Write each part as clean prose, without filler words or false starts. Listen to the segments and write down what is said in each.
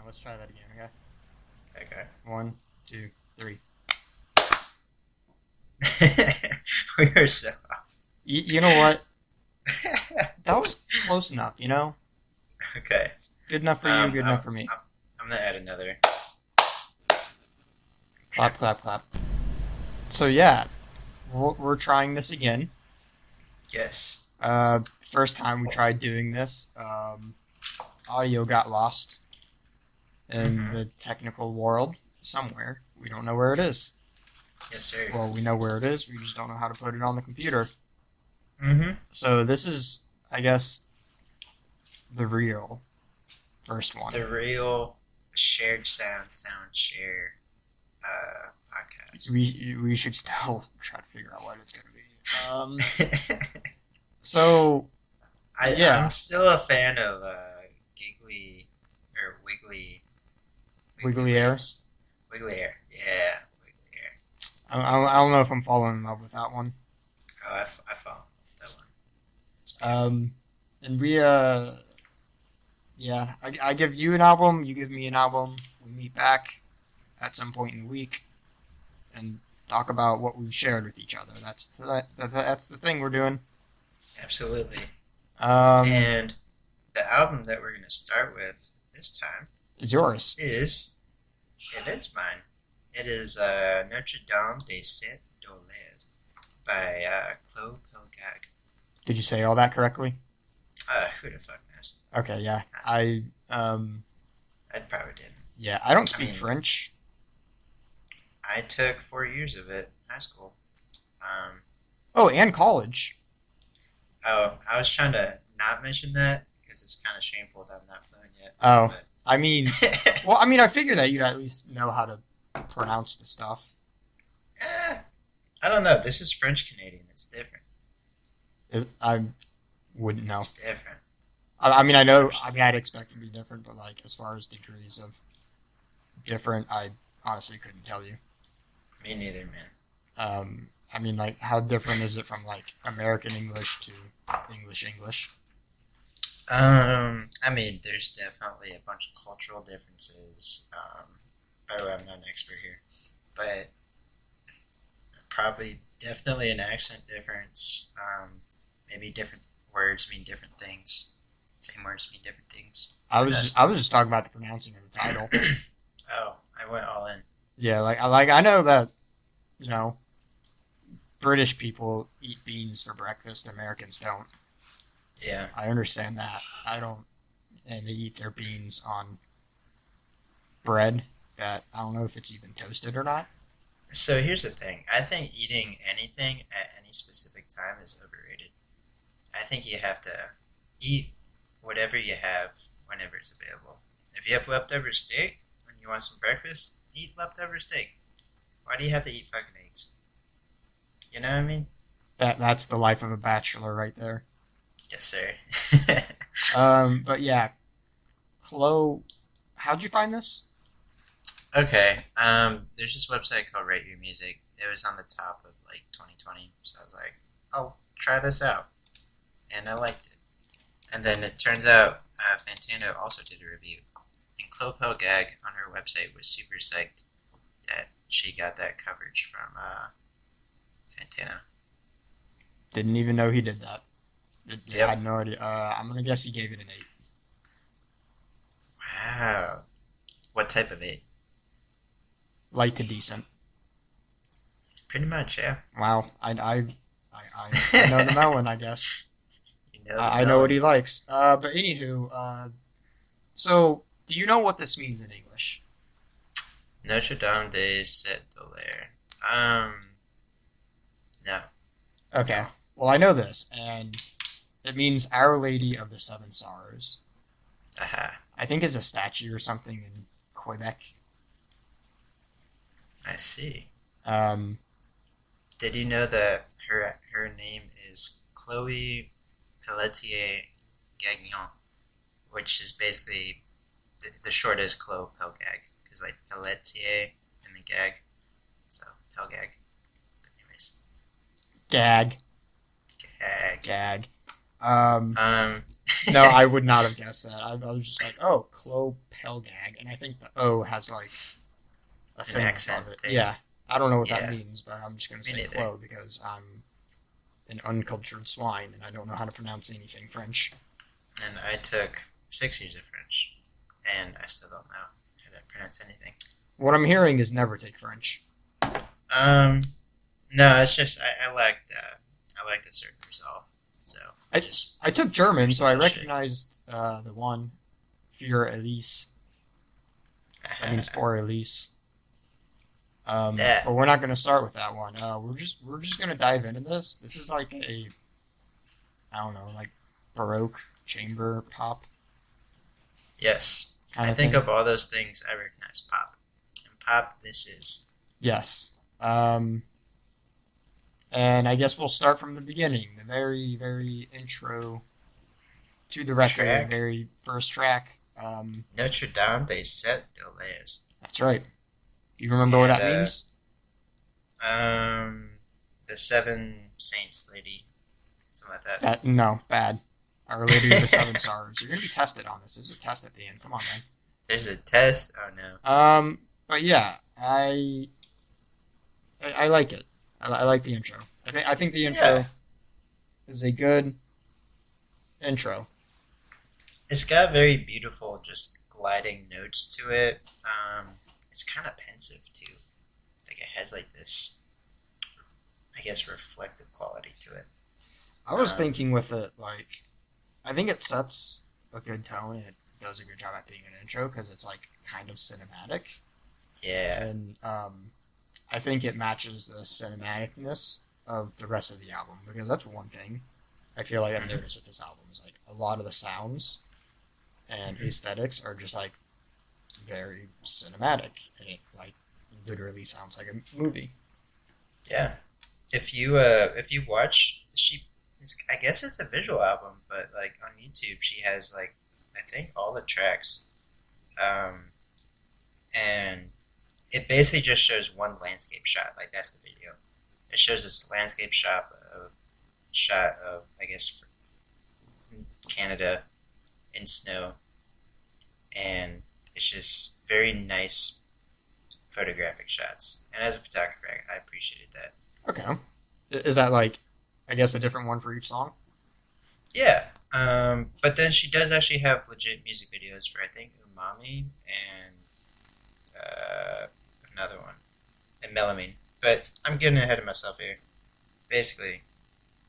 let's try that again, okay? Okay. One, two, three. We are so You know what? That was close enough, you know? okay. Good enough for you, Um, good I'm, enough for me. I'm, I'm gonna add another. Okay. Clap, clap, clap. So, yeah, we're trying this again. Yes. First time we tried doing this, audio got lost in Mm-hmm. the technical world somewhere. We don't know where it is. Yes, sir. Well, we know where it is, we just don't know how to put it on the computer. Mm-hmm. So, this is, I guess, the real first one. The real shared sound share podcast. We should still try to figure out what it's gonna be. So I'm yeah, still a fan of giggly or wiggly Wiggly Air. worms. Wiggly air. Yeah, wiggly air. I don't know if I'm falling in love with that one. Oh, I follow that one. It's beautiful. Um, and yeah, I give you an album, you give me an album. We meet back at some point in the week and talk about what we've shared with each other. That's the thing we're doing. Absolutely. Um, And the album that we're gonna start with this time it's yours. is it is mine. It is Notre-Dame-des-Sept-Douleurs by Klô Pelgag. Did you say all that correctly? Who the fuck knows? Okay, yeah. I probably didn't. Yeah, I don't I speak mean, French. I took 4 years of it in high school. Um, Oh, and college. oh, I was trying to not mention that because it's kind of shameful that I'm not fluent yet. Oh, But I mean, well, I mean, I figure that you'd at least know how to pronounce the stuff. eh, I don't know. This is French Canadian. It's different. I wouldn't know. It's different. I mean, I know. There's, I mean, I'd expect to be different, but like as far as degrees of different, I honestly couldn't tell you. me neither, man. I mean, like, how different is it from like American English to English English? I mean, there's definitely a bunch of cultural differences. By the way, I'm not an expert here, but probably definitely an accent difference. Maybe different words mean different things. Same words mean different things. Who knows? I was just talking about the pronouncing of the title. Oh, I went all in. Yeah, like I know that you know British people eat beans for breakfast. Americans don't. Yeah. I understand that. I don't, and they eat their beans on bread that I don't know if it's even toasted or not. So here's the thing. I think eating anything at any specific time is overrated. I think you have to eat whatever you have whenever it's available. If you have leftover steak and you want some breakfast, eat leftover steak. Why do you have to eat fucking eggs? You know what I mean? That's the life of a bachelor right there. Yes, sir. But yeah, Chloe, how'd you find this? Okay. There's this website called Rate Your Music. It was on the top of like 2020, so I was like, I'll try this out, and I liked it. And then it turns out Fantano also did a review, and Klô Pelgag on her website was super psyched that she got that coverage from Fantano. Didn't even know he did that. I Yep. had no idea. I'm gonna guess he gave it an eight. Wow. What type of it? Light to decent. Pretty much, yeah. Wow, I know the melon, I guess. You know the I know what melon. he likes. But anywho, so do you know what this means in English? Notre-Dame-des-Sept-Douleurs. No. Okay. No. Well, I know this, and it means Our Lady of the Seven Sorrows. Aha. I think it's a statue or something in Quebec. I see. Um, Did you know that her name is Chloe Pelletier Gagnon, which is basically the short is Chloe Pelgag, because like Pelletier and the gag, so Pelgag. But anyways, gag, gag. gag. Um, No, I would not have guessed that. I was just like, oh, Klô Pelgag, and I think the O has like a An thing accent above it. thing. Yeah, I don't know what that Yeah. means, but I'm just gonna Me say neither. Klô because I'm an uncultured swine and I don't know how to pronounce anything French. And I took 6 years of French, and I still don't know how to pronounce anything. What I'm hearing is never take French. Um, no, it's just I lacked a certain resolve, so I I just I took German, so I that shit. recognized the one für Elise. That means for Elise. Yeah. But we're not going to start with that one. We're just going to dive into this. This is like I don't know, like Baroque chamber pop Yes, kind I of think thing. of all those things, I recognize pop, and pop this is. Yes. And I guess we'll start from the beginning, the very very intro to the record, Track very first track. Notre-Dame-des-Sept-Douleurs, That's right. You remember what and that means? the Seven Saints lady, something like that. That no bad. Our Lady of the Seven Stars. You're gonna be tested on this. There's a test at the end. Come on, man. There's a test. Oh no. But yeah, I like it. I like the intro. I think the Yeah, intro is a good intro. it's got very beautiful, just gliding notes to it. It's kind of pensive too. Like it has like this, I guess, reflective quality to it. I was Um, thinking with it like I think it sets a good tone. It does a good job at being an intro because it's like kind of cinematic, yeah. and I think it matches the cinematicness of the rest of the album because that's one thing I feel like I've Hmm. noticed with this album is like a lot of the sounds and Hmm. aesthetics are just like very cinematic and it like literally sounds like a movie. Yeah. If you watch, I guess it's a visual album, but like on YouTube she has like I think all the tracks, um, and it basically just shows one landscape shot. Like that's the video. It shows this landscape shot of I guess Canada in snow, and it's just very nice photographic shots. And as a photographer, I appreciated that. Okay. Is that like I guess a different one for each song? Yeah. But then she does actually have legit music videos for I think Umami and another one and Melamine. But I'm getting ahead of myself here. Basically,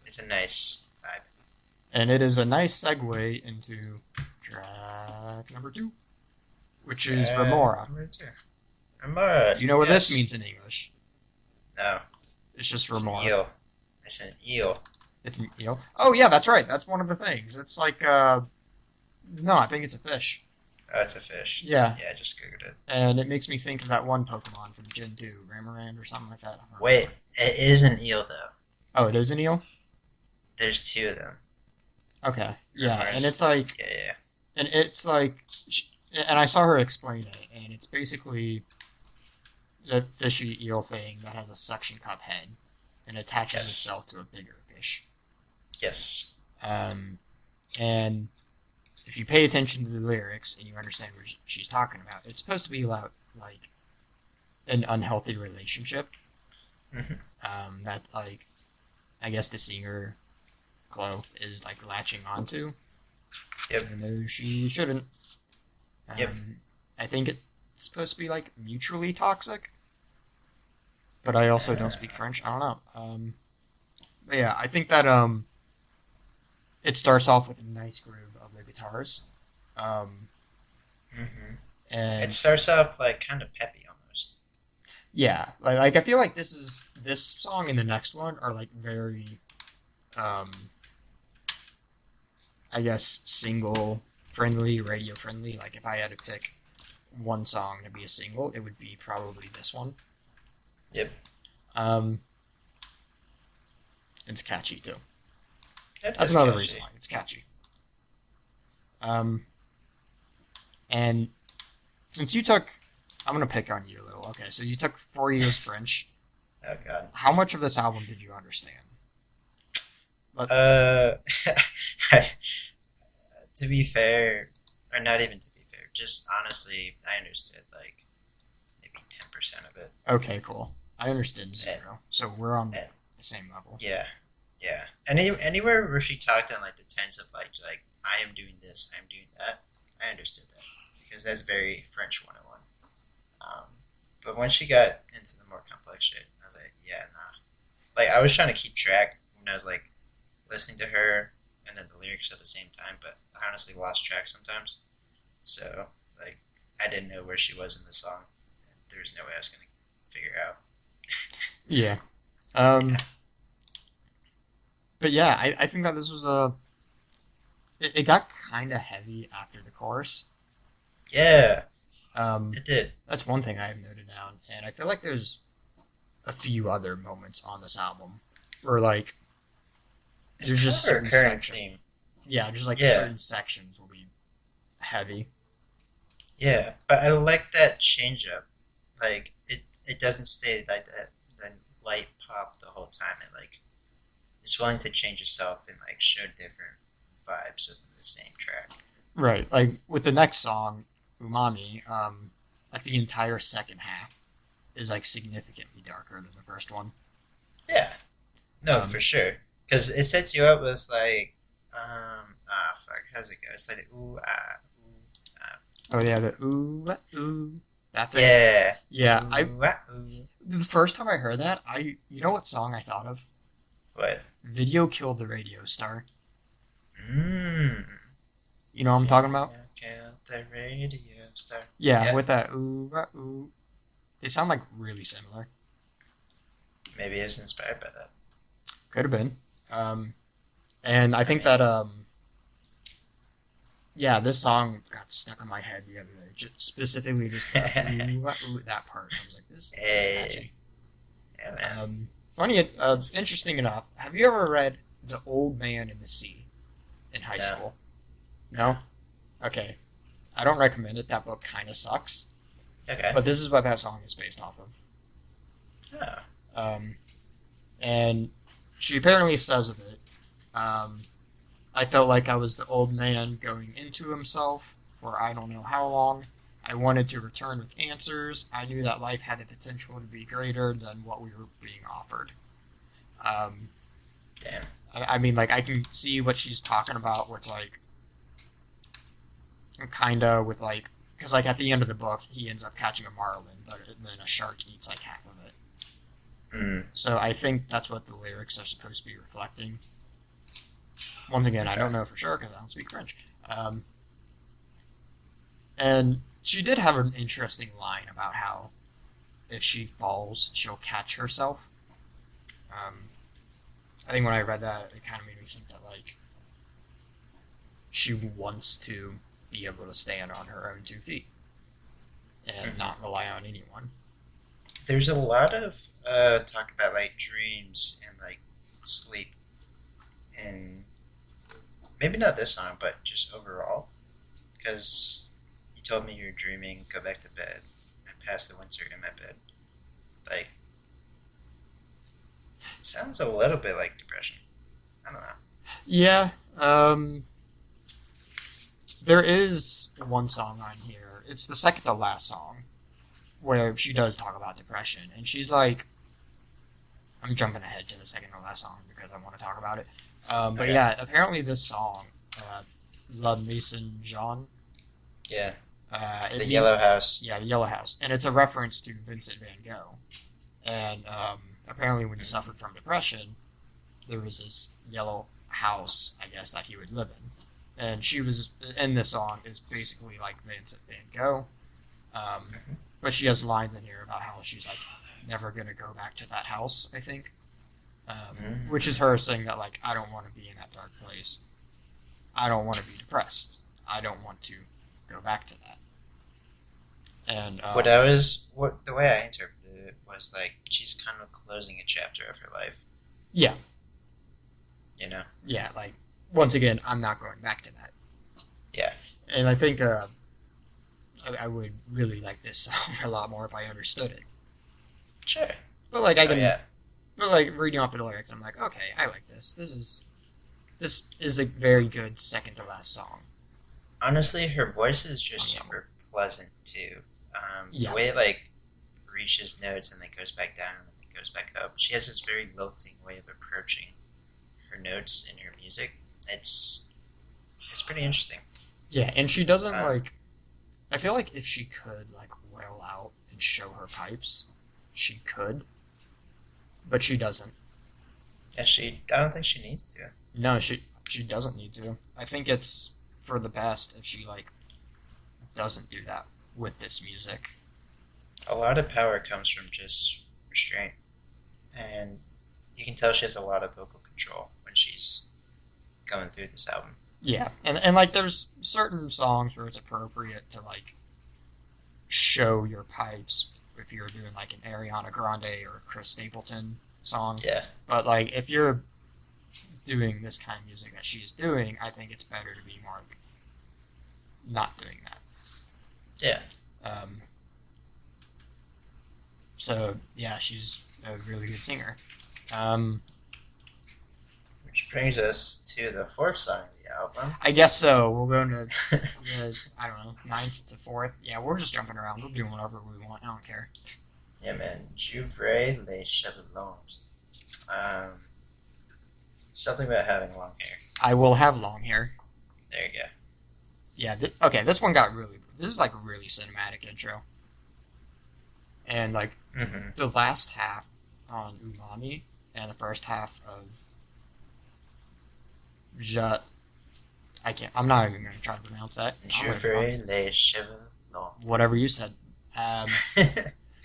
it's a nice vibe. And it is a nice segue into track number 2, which is Remora. Number two. Amara. Do you know what this Yes. means in English? No. It's just It's an Remora. eel. It's an eel. It's an eel. Oh yeah, that's right. That's one of the things. It's like no, I think it's a fish. Oh, it's a fish. Yeah, Yeah, I just googled it. and it makes me think of that one Pokemon from Gen 2, Ramarand or something like that. I don't remember. Wait, it is an eel though. Oh, it is an eel. There's two of them. Okay. Yeah, and Remara's- it's like, Yeah, yeah. and it's like, and I saw her explain it, and it's basically a fishy eel thing that has a suction cup head and attaches Yes. itself to a bigger fish. Yes. And if you pay attention to the lyrics and you understand what she's talking about, it's supposed to be about like an unhealthy relationship. Hmm. That like I guess the singer Chloe is like latching onto, Yep. even though she shouldn't. Yep. I think it's supposed to be like mutually toxic, but I also don't speak French. I don't know. But yeah, I think that it starts off with a nice groove of the guitars, Hmm. and It starts off like kind of peppy almost. yeah, like I feel like this song and the next one are like very, I guess single friendly, radio friendly. Like if I had to pick one song to be a single, it would be probably this one. Yep. Um, it's catchy too. It That's is another catchy. reason why it's catchy. And since you took, I'm gonna pick on you a little. Okay, so you took 4 years French. Oh god. How much of this album did you understand? Uh, to be fair, or not even to be fair, just honestly, I understood like maybe 10% of it. Okay, cool. I understood And, zero, so we're on and the same level. yeah, yeah. Anywhere where she talked in like the tense of like I am doing this, I am doing that, I understood that because that's very French 101. But when she got into the more complex shit, I was like, yeah, nah. Like I was trying to keep track when I was like listening to her and then the lyrics at the same time, but I honestly lost track sometimes. So like I didn't know where she was in the song. There was no way I was gonna figure out. Yeah. Yeah. But yeah, I think that this was a. It got kind of heavy after the chorus. Yeah, Um, it did. that's one thing I have noted down, and I feel like there's a few other moments on this album where like It's there's kind just of a certain recurring sections. theme. Yeah, just like Yeah, certain sections will be heavy. yeah. But I like that change up. Like it doesn't stay like that light pop the whole time. It like it's willing to change itself and like show different vibes within the same track. Right. Like with the next song, Umami, like the entire second half is like significantly darker than the first one. Yeah, no, Um, for sure. Because it sets you up with like fuck, how's it go? It's like the ooh ah. oh yeah, the ooh, that thing. Yeah, Yeah, I ooh ah ooh. the first time I heard that, you know what song I thought of? What? Video Killed the Radio Star. Mmm. You know what I'm talking about? Yeah, kill the radio star. Yeah, Yeah, with that ooh. They sound like really similar. maybe it was inspired by that. Could have been. And I I think mean, that yeah, this song got stuck in my head the other day. Just specifically just the ooh, that part. I was like, this is hey, catchy. yeah, man. Funny, interesting enough. Have you ever read The Old Man in the Sea in high No, school? no. No? Okay. I don't recommend it. That book kind of sucks. Okay. But this is what that song is based off of. Oh, Um, and she apparently says of it, um, I felt like I was the old man going into himself for I don't know how long. I wanted to return with answers. I knew that life had the potential to be greater than what we were being offered. Um, damn. I mean, like, I can see what she's talking about with, like, kind of with, like, because, like, at the end of the book, he ends up catching a marlin, but then a shark eats, like, half of it. Mm, So I think that's what the lyrics are supposed to be reflecting. Once again, I okay. don't know for sure because I don't speak French. And she did have an interesting line about how if she falls, she'll catch herself. Um, I think when I read that, it kind of made me think that like she wants to be able to stand on her own 2 feet and Mhm. not rely on anyone. There's a lot of talk about like dreams and like sleep, and maybe not this song, but just overall. Because you told me you're dreaming, go back to bed, and pass the winter in my bed. Like, sounds a little bit like depression. I don't know. Yeah, there is one song on here. It's the second to last song where she does talk about depression, and she's like, I'm jumping ahead to the second to last song because I want to talk about it. But Okay. yeah, apparently this song, La Maison Jaune, Yeah. it The mean, Yellow House. yeah, the Yellow House, and it's a reference to Vincent Van Gogh. And apparently, when he suffered from depression, there was this yellow house, I guess, that he would live in. And she was in this song is basically like Vincent Van Gogh, Mhm. but she has lines in here about how she's like never gonna go back to that house. I think, which is her saying that like I don't want to be in that dark place. I don't want to be depressed. I don't want to go back to that. And What the way I interpreted it was like she's kind of closing a chapter of her life. yeah, You know? yeah, like once again, I'm not going back to that. Yeah. And I think I would really like this song a lot more if I understood it. Sure. But like I Oh can, yeah. but like reading off the lyrics, I'm like, okay, I like this. This is a very good second to last song. Honestly, her voice is just Yeah. super pleasant too. The Yeah. way it like reaches notes and then goes back down and then goes back up. She has this very lilting way of approaching her notes in her music. It's pretty interesting. Yeah, and she doesn't Um, like. I feel like if she could like wail out and show her pipes, she could, but she doesn't. yeah, I don't think she needs to. No, she doesn't need to. I think it's for the best if she like doesn't do that with this music. A lot of power comes from just restraint, and you can tell she has a lot of vocal control when she's going through this album. Yeah, and like there's certain songs where it's appropriate to like show your pipes if you're doing like an Ariana Grande or Chris Stapleton song. Yeah, But like if you're doing this kind of music that she's doing, I think it's better to be more like not doing that. yeah. Um, so yeah, she's a really good singer. Um, Which brings us to the fourth song of the album. I guess so. We'll go into I don't know, ninth to fourth. Yeah, we're just jumping around. We're doing whatever we want. I don't care. Yeah, man. J'ouvre les cheveux. Um, Something about having long hair. I will have long hair. There you go. Yeah. Okay. This one got really. This is like a really cinematic intro. And like Mm-hmm. the last half on Umami and the first half of Ja. I can't. I'm not even gonna try to pronounce that. J'ouvre les cheveux. Whatever you said. Um,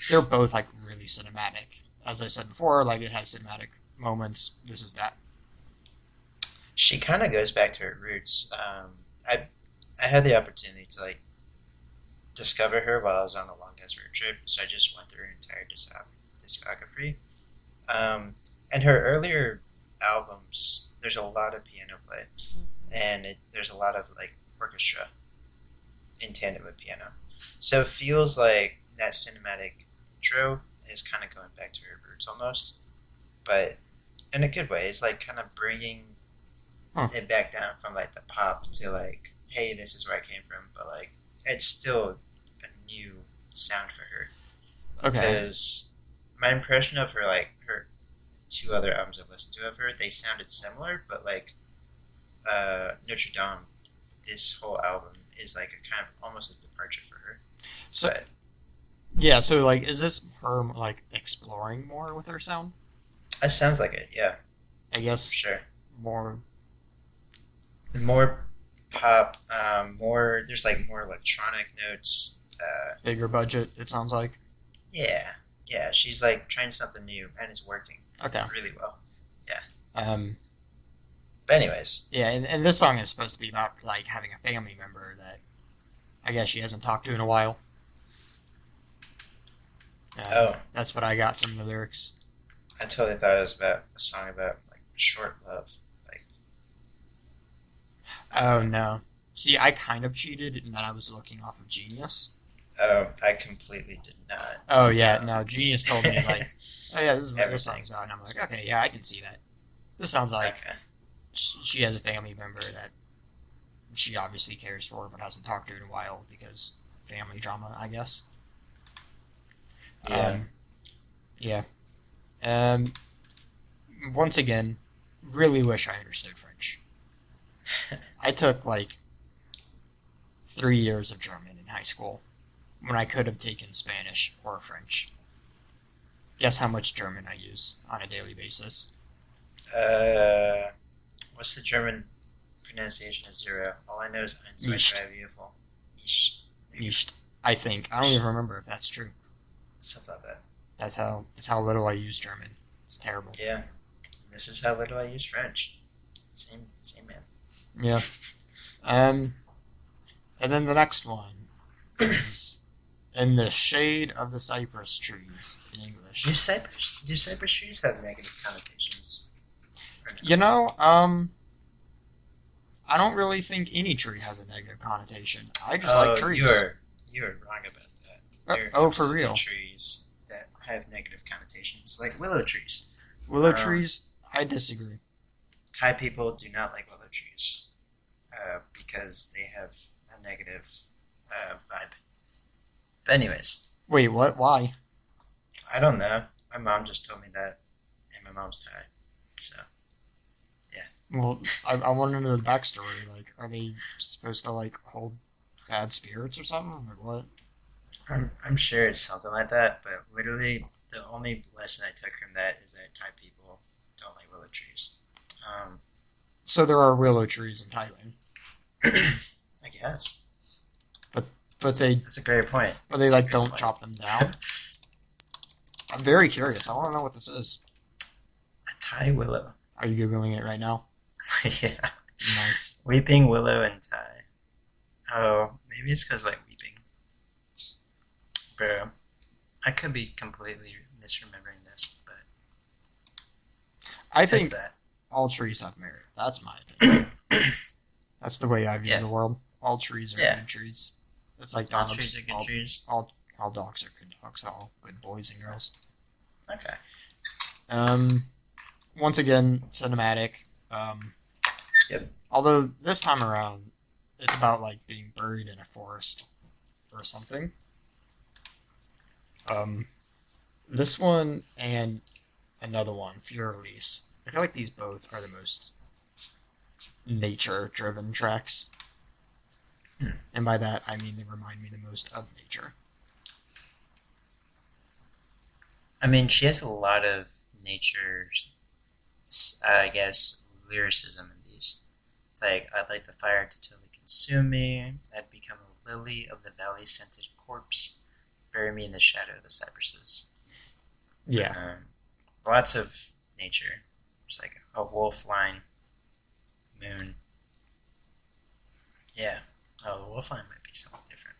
they're both like really cinematic. As I said before, like it has cinematic moments. This is that. She kind of goes back to her roots. I had the opportunity to like discover her while I was on a long ass road trip, so I just went through her entire discography. And her earlier albums, there's a lot of piano play, and there's a lot of like orchestra in tandem with piano. So it feels like that cinematic intro is kind of going back to her roots almost, but in a good way. It's like kind of bringing it back down from like the pop to like, hey, this is where I came from, but like it's still a new sound for her. Okay. Because my impression of her, like her two other albums I listened to of her, they sounded similar, but like Notre-Dame, this whole album is like a kind of almost a departure for her. So But yeah. So like, is this her like exploring more with her sound? it sounds like it, yeah, I for guess sure. more. More pop, more. There's like more electronic notes. Bigger budget. It sounds like. Yeah, yeah. She's like trying something new, and it's working Okay. really well. Um. But anyways, Yeah, and this song is supposed to be about like having a family member that I guess she hasn't talked to in a while. oh, That's what I got from the lyrics. I totally thought it was about a song about like short love. Like, Oh no. See, I kind of cheated in that I was looking off of Genius. oh, I completely did not. Oh yeah, no. Genius told me like, oh yeah, this is what this Everything. song's about, and I'm like, okay, yeah, I can see that. This sounds like Okay. she has a family member that she obviously cares for, but hasn't talked to in a while because family drama, I guess. Yeah. Yeah. Um. Once again, really wish I understood French. I took like 3 years of German in high school when I could have taken Spanish or French. Guess how much German I use on a daily basis? What's the German pronunciation of zero? All I know is eins, zwei, Nicht. drei, beautiful. Ish. Nicht. I think. I don't even remember if that's true. Something like that. That's how little I use German. It's terrible. Yeah. This is how little I use French. Same man. Yeah. And then the next one is In the Shade of the Cypress Trees in English. Do cypress trees have negative connotations? Or no? You know, I don't really think any tree has a negative connotation. I just like trees. You are wrong about that. There are Oh, for absolutely real. trees that have negative connotations, like willow trees. Willow trees, I disagree. Thai people do not like willow trees because they have negative vibe. But anyways, Wait, what? Why? I don't know. My mom just told me that, and my mom's Thai. So Well, I want to know the backstory. Like, are they supposed to like hold bad spirits or something? Or what? I'm sure it's something like that. But literally, the only lesson I took from that is that Thai people don't like willow trees. Um, So there are willow trees in Thailand, I guess. but but they That's a great point. but they That's a like great don't point. chop them down. I'm very curious. I want to know what this is. A Thai willow. Are you googling it right now? Yeah. Nice. Weeping willow and Thai. Oh, maybe it's because like weeping. Bro, I could be completely misremembering this, but I it's think that. all trees have merit. That's my opinion. That's the way I view Yeah. the world. All trees are Yeah. good trees. It's like All dogs. trees are good all, trees. all dogs are good dogs. All good boys and girls. Okay. Once again, cinematic. Yep. Although this time around, it's about like being buried in a forest or something. This one and another one, Fear Release. I feel like these both are the most nature-driven tracks. And by that, I mean they remind me the most of nature. I mean, she has a lot of nature, I guess, lyricism in these. Like, I'd like the fire to totally consume me. I'd become a lily of the valley scented corpse. Bury me in the shadow of the cypresses. Yeah. Lots of nature. There's like a wolf line, moon. Yeah. Oh, the wolf line might be something different.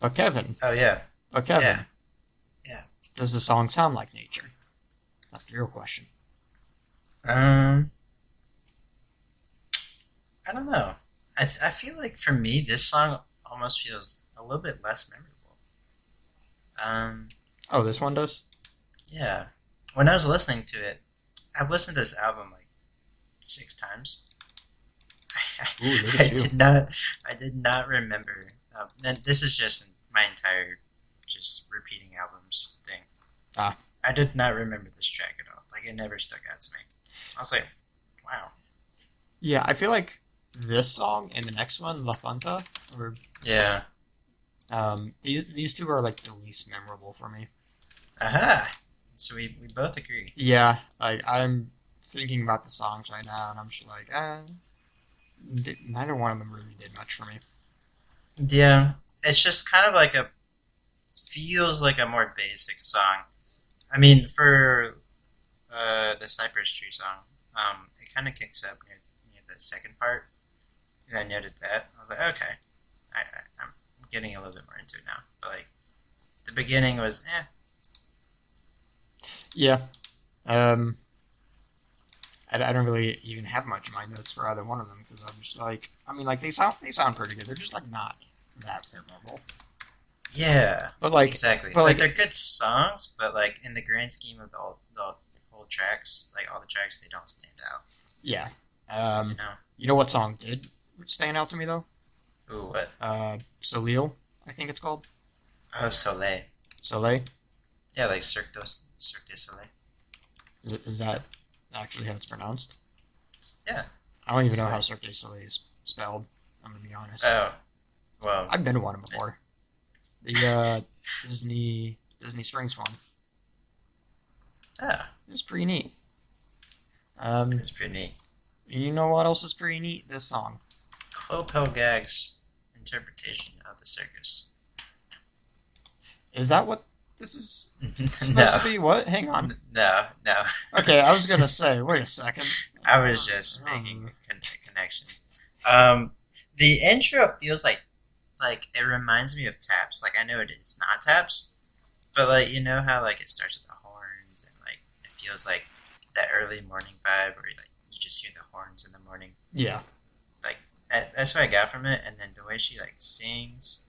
But Kevin, Oh, yeah. Yeah. Yeah. does the song sound like nature? That's the real question. I don't know. I feel like for me, this song almost feels a little bit less memorable. Oh, this one does? Yeah. When I was listening to it, I've listened to this album like 6 times. Ooh, look I at you. did not remember. And this is just my entire just repeating albums thing. Ah. I did not remember this track at all. Like it never stuck out to me. I was like, wow. Yeah, I feel like this song and the next one, La Fanta, or Yeah. these two are like the least memorable for me. Aha. So we both agree. Yeah, like I'm thinking about the songs right now, and I'm just like, neither one of them really did much for me. Yeah. It's just kind of like feels like a more basic song. I mean, for the Cypress Tree song, it kind of kicks up near the second part, and I noted that. I was like, okay, I'm getting a little bit more into it now. But like, the beginning was, Yeah. I don't really even have much in my notes for either one of them because I'm just like, I mean, like they sound pretty good. They're just like not that memorable. yeah, But like, exactly. but Like, like, they're good songs, but like in the grand scheme of the whole tracks, like all the tracks, they don't stand out. yeah. You know? You know what song did stand out to me though? Ooh, what? Soleil, I think it's called. Oh, Soleil. Soleil. Yeah, like Cirque du Soleil. Is that actually how it's pronounced? Yeah. I don't even know Soleil. how Cirque du Soleil is spelled. I'm gonna be honest. Oh, well. I've been to one before. The Disney Springs one. Yeah, It was pretty neat. it's pretty neat. You know what else is pretty neat? This song. Klô Pelgag's interpretation of the circus. Is that what this is supposed No. to be? What? Hang on. No. Okay, I was gonna say. Wait a second. I was just making a connection. The intro feels like it reminds me of Taps. Like I know it's not Taps, but like you know how like it starts with the horns and like it feels like that early morning vibe where like you just hear the horns in the morning. Yeah. Like that's what I got from it, and then the way she like sings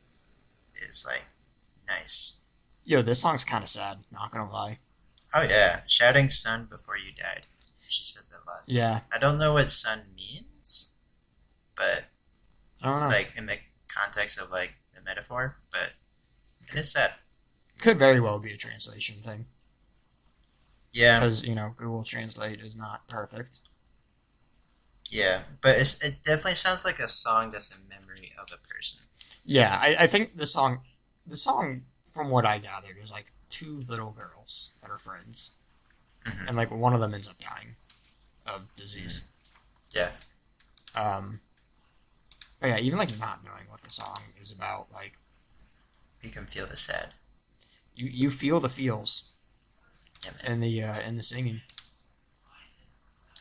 is like nice. Yo, this song's kind of sad. Not gonna lie. Oh yeah, shouting "sun before you died." She says that a lot. Yeah. I don't know what "sun" means, but I don't know. like in the context of like the metaphor, but it is sad. Could very well be a translation thing Yeah, because Google Translate is not perfect. yeah, but it definitely sounds like a song that's in memory of a person. Yeah, I think the song, from what I gathered, is like two little girls that are friends, Hmm. and like one of them ends up dying of Hmm. disease. Yeah, Um, but yeah, even like not knowing what the song is about, like you can feel the sad. you feel the feels Yeah, man. in the singing.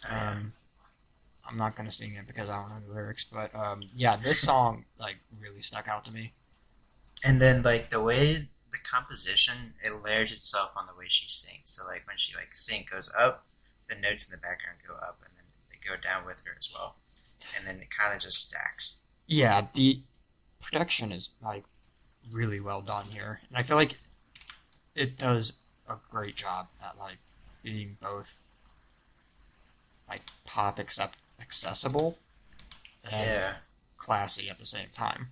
Oh yeah. Um, I'm not gonna sing it because I don't know the lyrics, but yeah, this song like really stuck out to me. And then like the way the composition, it layers itself on the way she sings. So like when she like sing goes up, the notes in the background go up, and then they go down with her as well, and then it kind of just stacks. Yeah, the production is like really well done here, and I feel like it does a great job at like being both like pop accept accessible and Yeah, classy at the same time.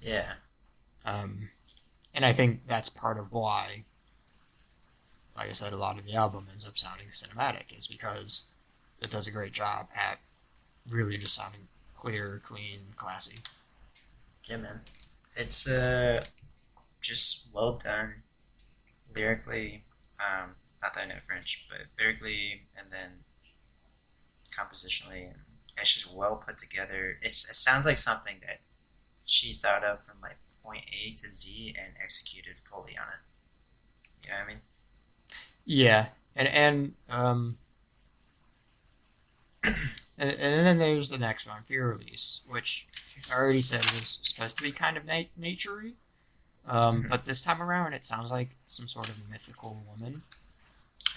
yeah, Um, and I think that's part of why, like I said, a lot of the album ends up sounding cinematic is because it does a great job at really just sounding clear, clean, classy. yeah, man. It's just well done lyrically. Not that I know French, but lyrically and then compositionally, and it's just well put together. It sounds like something that she thought of from like point A to Z and executed fully on it. You know what I mean? Yeah, and then there's the next one, Fear Release, which I already said was supposed to be kind of naturey. Mhm. But this time around, it sounds like some sort of mythical woman.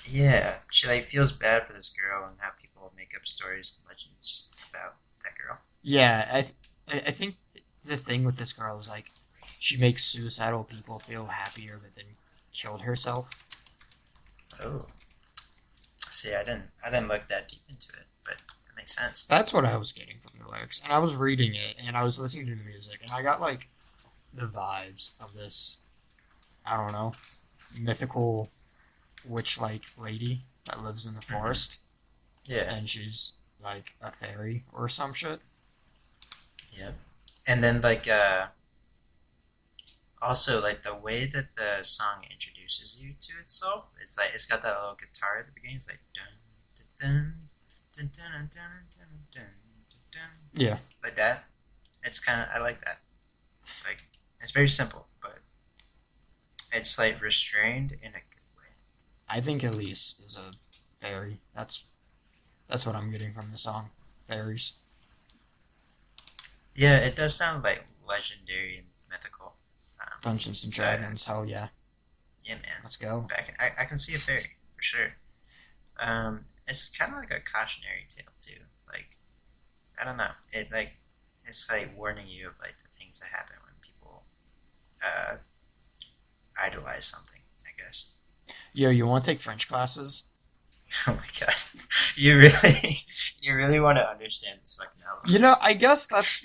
Yeah, she like feels bad for this girl and how people make up stories and legends about that girl. Yeah, I think the thing with this girl is like she makes suicidal people feel happier, but then killed herself. Oh, see, I didn't look that deep into it, but that makes sense. That's what I was getting from the lyrics, and I was reading it, and I was listening to the music, and I got like the vibes of this. I don't know, mythical witch-like lady that lives in the Hmm. forest, Yeah, and she's like a fairy or some shit. yeah, and then like also like the way that the song introduces you to itself, it's like it's got that little guitar at the beginning. It's like dun dun dun dun dun dun dun dun dun, dun, Yeah, like that. It's kind of I like that. Like it's very simple, but it's like restrained in a good way. I think Elise is a fairy. That's what I'm getting from the song. Fairies. Yeah, it does sound like legendary and mythical. Dungeons and So Dragons, hell yeah. yeah, man, Let's go. back I can see a fairy for sure. It's kind of like a cautionary tale too. Like I don't know, it like it's like warning you of like the things that happen when people uh, idolize something. I guess. Yo, you want to take French classes? Oh my god, you really you really want to understand this fucking I guess that's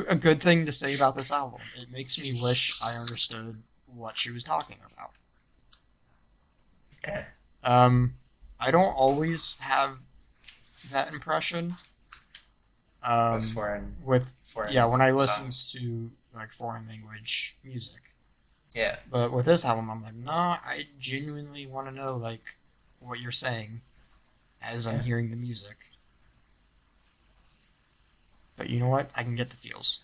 a good thing to say about this album. It makes me wish I understood what she was talking about. album. Um, I don't always have that impression. With Um, with yeah, when foreign I listen songs. to like foreign language music, Yeah, but with this album, I'm like, nah, I genuinely want to know like what you're saying as I'm yeah, hearing the music. But you know what? I can get the feels.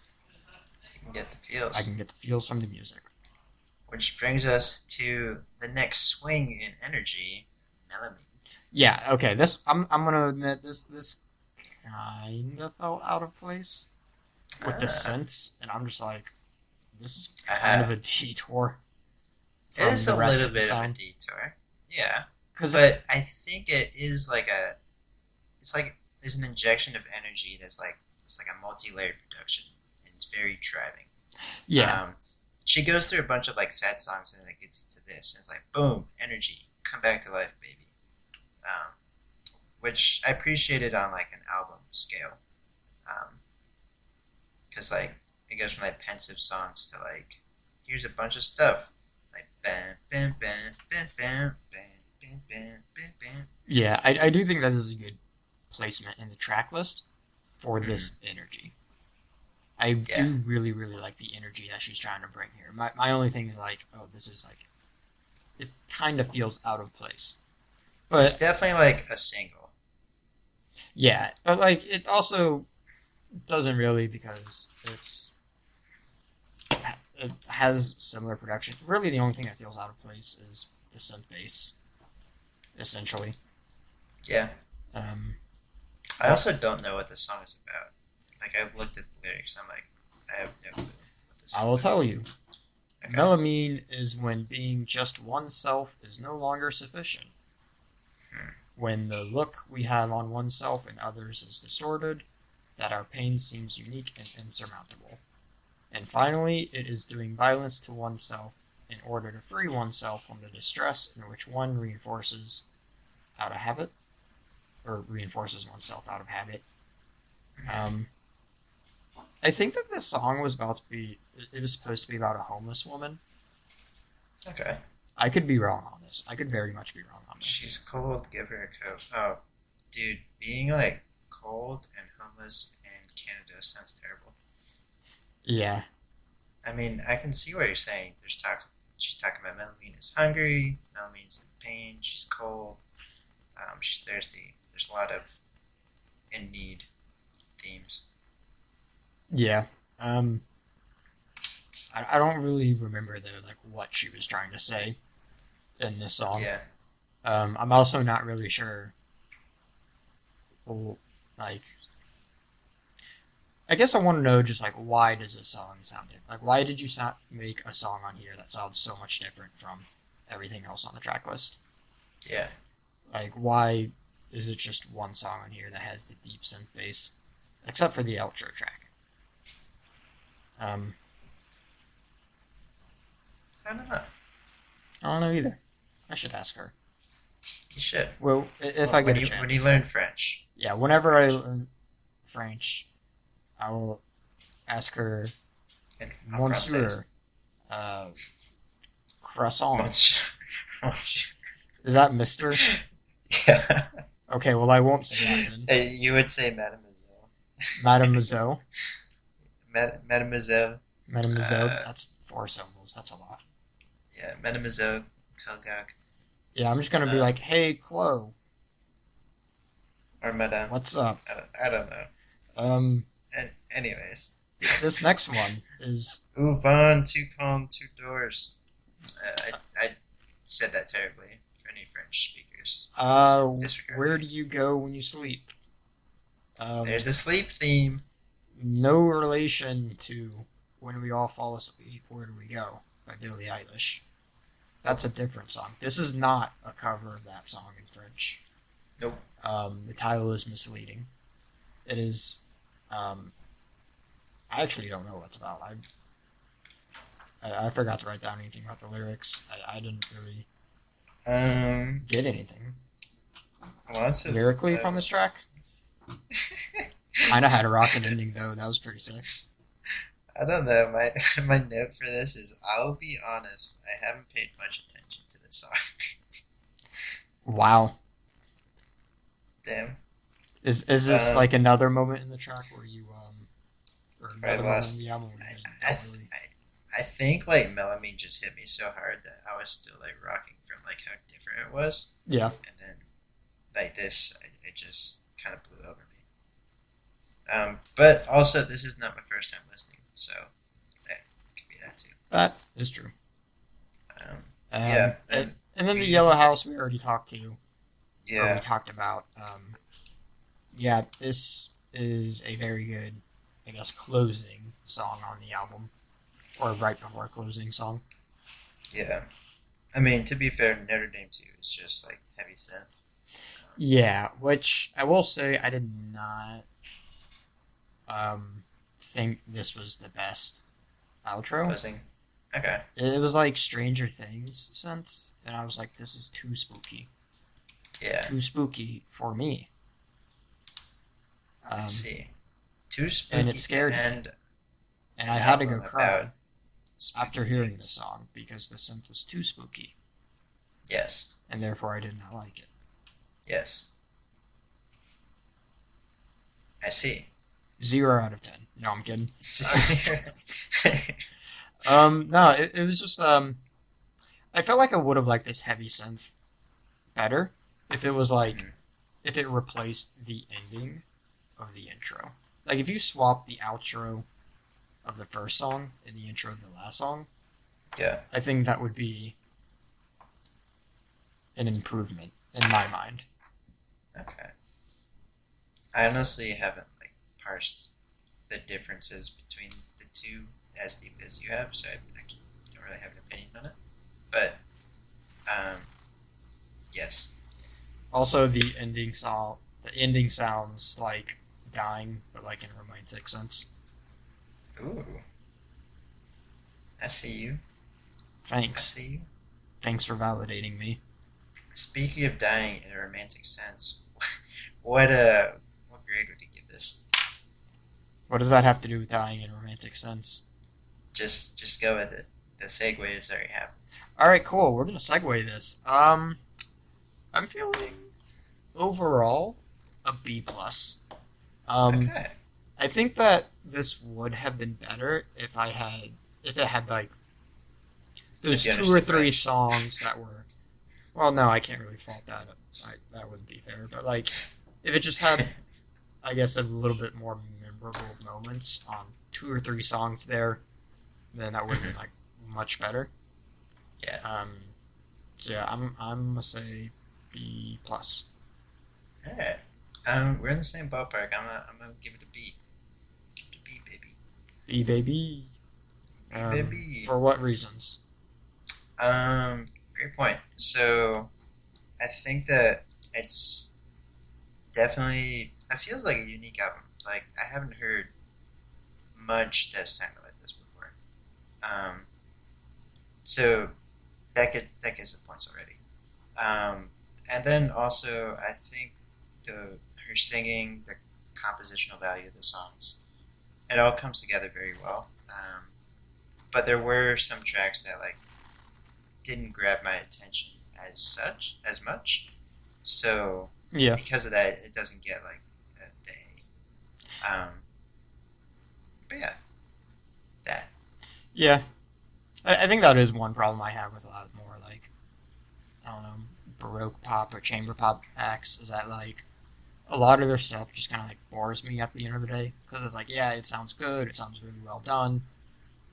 you can get the I feels. can get the feels from the music. Which brings us to the next swing in energy, Melamine. Yeah, okay. I'm gonna admit this kind of felt out of place with the Ah, synths, and I'm just like, this is kind of aha. a detour It from is the a rest little of the bit of a sound. detour. Yeah. Because But I think it is like it's like there's an injection of energy that's like it's like a multi-layered production, and it's very driving. yeah, Um, she goes through a bunch of like sad songs and it gets into this, and it's like boom, energy, come back to life, baby. Um, which I appreciated on like an album scale, because like it goes from like pensive songs to like here's a bunch of stuff like bam bam bam bam bam bam bam bam bam bam. Yeah, I do think that is a good placement in the track list for Mm, this energy. I yeah, do really, really like the energy that she's trying to bring here. My only thing is like, oh, this is like, it kind of feels out of place. it's But definitely like a single. yeah, but like, it also doesn't really because it has similar production. Really, the only thing that feels out of place is the synth bass, essentially. Yeah, Um, I also don't know what the song is about. Like I've looked at the lyrics, I'm like, I have no clue what this I is will about. tell you. Okay. Melamine is when being just oneself is no longer sufficient. Hmm. When the look we have on oneself and others is distorted, that our pain seems unique and insurmountable. And finally, it is doing violence to oneself in order to free oneself from the distress in which one reinforces out of habit, or reinforces oneself out of habit. Um, I think that this song was about to be, it was supposed to be about a homeless woman. Okay. I could be wrong on this. I could very much be wrong on this. She's cold. Give her a coat. Oh, dude, being like cold and homeless in Canada sounds terrible. Yeah, I mean, I can see what you're saying. She's talking about Melamine is hungry. Melamine's in pain. She's cold. She's thirsty. There's a lot of in need themes. yeah. Um, I don't really remember though, like what she was trying to say in this song. Yeah. I'm also not really sure. Well, like, I guess I want to know just like why does this song sound different? Like, why did you make a song on here that sounds so much different from everything else on the track list? Yeah. Like, why is it just one song on here that has the deep synth bass, except for the outro track? Um, I don't know. I don't know either. I should ask her. You should. Well, if Well, I get a when you chance. learn French. Yeah, whenever I learn French, I will ask her, In français. Monsieur, uh, croissant. Monsieur. Monsieur. Is that Mister? Yeah. Okay, well I won't say that then. You would say Mademoiselle. Mademoiselle. Mademoiselle. Mademoiselle. Uh, That's 4 syllables. That's a lot. yeah, Mademoiselle Pelgag. Yeah, I'm just gonna be Um, like, hey, Chloe, or Madame. what's up? I don't know. Um, Anyways. this next one is Ouvant, two calm, two doors. I said that terribly for any French speakers. Disregard. where do you go when you sleep? There's a sleep theme. No relation to When We All Fall Asleep, Where Do We Go by Billie Eilish. That's a different song. This is not a cover of that song in French. Nope. The title is misleading. It is. I actually don't know what it's about. I forgot to write down anything about the lyrics. I didn't really get anything Lots of lyrically from this track. Kind of had a rocket ending though. That was pretty sick. I don't know. My my note for this is I'll be honest. I haven't paid much attention to this song. Wow. Damn. Is this like another moment in the track where you or I another moment lost. in the album where you I, just don't really? I think like Melamine just hit me so hard that I was still like rocking from like how different it was, Yeah. and then like this, it just kind of blew over me. But also this is not my first time listening, so that could be that too. That is true. Yeah, And then the Yellow House we already talked to. Or we yeah, talked about. Yeah, this is a very good, I guess, closing song on the album, or right before closing song. yeah. I mean, to be fair, Notre Dame 2 is just like heavy synth. Yeah, which I will say I did not think this was the best outro. Closing. Okay. It was like Stranger Things sense, and I was like, this is too spooky. Yeah. Too spooky for me. I see. Too spooky and it scared to me. end. And an I had to go album cry about after spooky hearing the things. song because the synth was too spooky, Yes. and therefore I did not like it. Yes. I see. 0 out of 10. No, I'm kidding. No, it was just I felt like I would have liked this heavy synth better if it was like Mhm. if it replaced the ending of the intro. Like if you swap the outro of the first song and the intro of the last song, Yeah. I think that would be an improvement in my mind. Okay. I honestly haven't like parsed the differences between the two as deep as you have, so don't really have an opinion on it. But um, yes. Also, the ending sounds like dying, but like in a romantic sense. Ooh, I see you. I Thanks. see you. Thanks for validating me. Speaking of dying in a romantic sense, what grade would you give this? What does that have to do with dying in a romantic sense? Just go with it. The segue is already happened. All right, cool. We're gonna segue this. I'm feeling overall a B plus. Um, Okay. I think that this would have been better if it had like those If you 2 or understood 3 French. songs that were. Well, no, I can't really fault that. That wouldn't be fair. But like, if it just had, I guess, a little bit more memorable moments on 2 or 3 songs there, then that would have been like much better. Yeah. So yeah, I'm gonna say B plus. All right. We're in the same ballpark. I'm gonna give it a B. Give it a B, baby. B baby. Baby. For what reasons? Great point. So, I think that it's definitely it feels like a unique album. Like I haven't heard much that sounded like this before. Um, so that gets the points already. And then also I think the her singing, the compositional value of the songs, it all comes together very well. But there were some tracks that like didn't grab my attention as much. So Yeah, because of that, it doesn't get like the A. But yeah, that. yeah. I think that is one problem I have with a lot more like I don't know baroque pop or chamber pop acts is that like a lot of their stuff just kind of like bores me at the end of the day because it's like yeah it sounds good, it sounds really well done,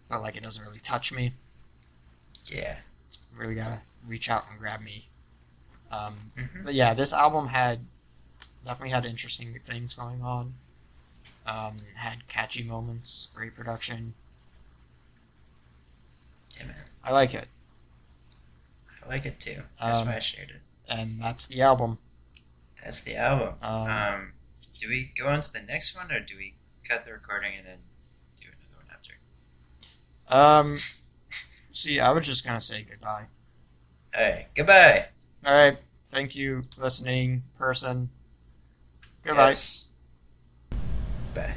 but like it doesn't really touch me. Yeah. It's really gotta reach out and grab me. Hmm. But yeah, this album had definitely had interesting things going on. Had catchy moments, great production. Yeah, man. I like it, I like it too. That's um, why I shared it. and that's the album. That's the album. Um, Do we go on to the next one, or do we cut the recording and then do another one after? um, See, I was just gonna say goodbye. All right. Goodbye. All right, thank you, listening person. Goodbye. Yes. Bye.